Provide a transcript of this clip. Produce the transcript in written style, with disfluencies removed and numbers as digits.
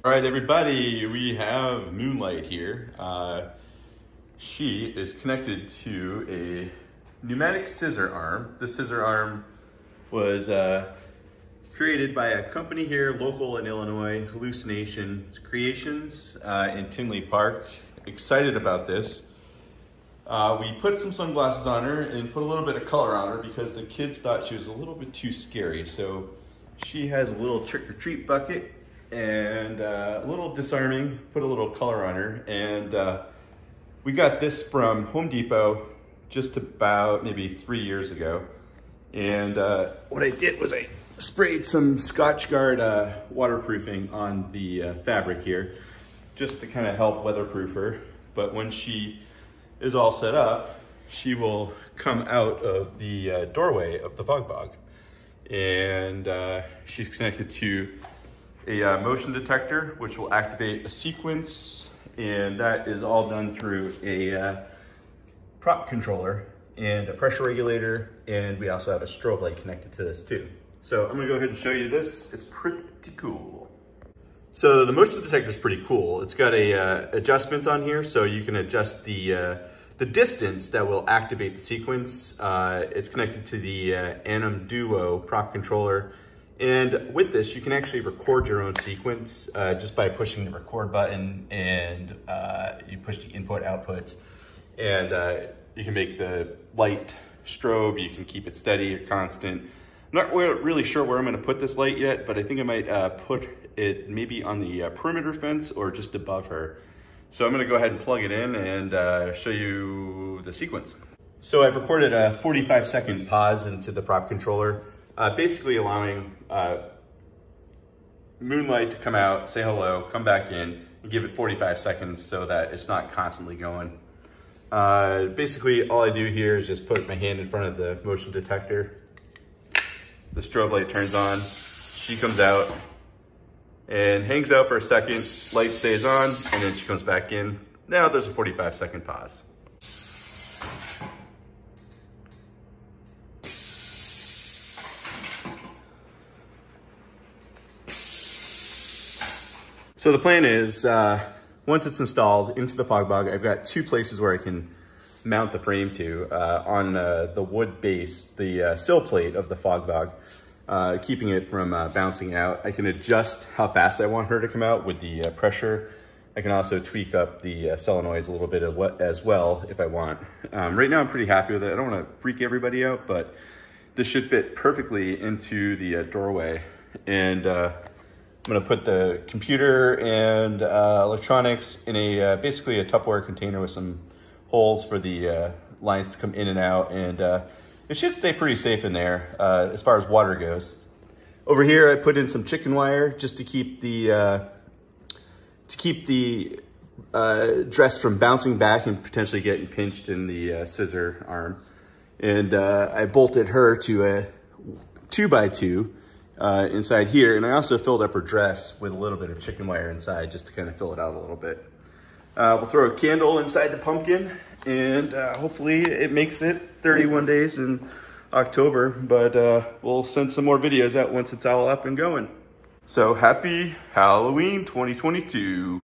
All right, everybody, we have Moonlight here. She is connected to a pneumatic scissor arm. The scissor arm was created by a company here, local in Illinois, Hallucinations Creations in Tinley Park. Excited about this. We put some sunglasses on her and put a little bit of color on her because the kids thought she was a little bit too scary. So she has a little trick-or-treat bucket and a little disarming, put a little color on her. And we got this from Home Depot just about maybe 3 years ago. And what I did was I sprayed some Scotch Guard waterproofing on the fabric here just to kind of help weatherproof her. But when she is all set up, she will come out of the doorway of the fog bog. And she's connected to a motion detector, which will activate a sequence. And that is all done through a prop controller and a pressure regulator. And we also have a strobe light connected to this too. So I'm gonna go ahead and show you this. It's pretty cool. So the motion detector is pretty cool. It's got a adjustments on here, so you can adjust the distance that will activate the sequence. It's connected to the Anim Duo prop controller. And with this, you can actually record your own sequence just by pushing the record button, and you push the input outputs. And you can make the light strobe, you can keep it steady or constant. I'm not really sure where I'm gonna put this light yet, but I think I might put it maybe on the perimeter fence or just above her. So I'm gonna go ahead and plug it in and show you the sequence. So I've recorded a 45-second pause into the prop controller, basically allowing Moonlight to come out, say hello, come back in, and give it 45 seconds so that it's not constantly going. Basically, all I do here is just put my hand in front of the motion detector. The strobe light turns on, she comes out and hangs out for a second, light stays on, and then she comes back in. Now there's a 45-second pause. So the plan is, once it's installed into the fog bog, I've got two places where I can mount the frame to. On the wood base, the sill plate of the fog bog, keeping it from bouncing out. I can adjust how fast I want her to come out with the pressure. I can also tweak up the solenoids a little bit as well if I want. Right now I'm pretty happy with it. I don't want to freak everybody out, but this should fit perfectly into the doorway. And I'm gonna put the computer and electronics in a basically a Tupperware container with some holes for the lines to come in and out, and it should stay pretty safe in there as far as water goes. Over here, I put in some chicken wire just to keep the dress from bouncing back and potentially getting pinched in the scissor arm. And I bolted her to a 2x2 inside here, and I also filled up her dress with a little bit of chicken wire inside just to kind of fill it out a little bit. We'll throw a candle inside the pumpkin, and hopefully it makes it 31 days in October, but we'll send some more videos out once it's all up and going. So happy Halloween 2022.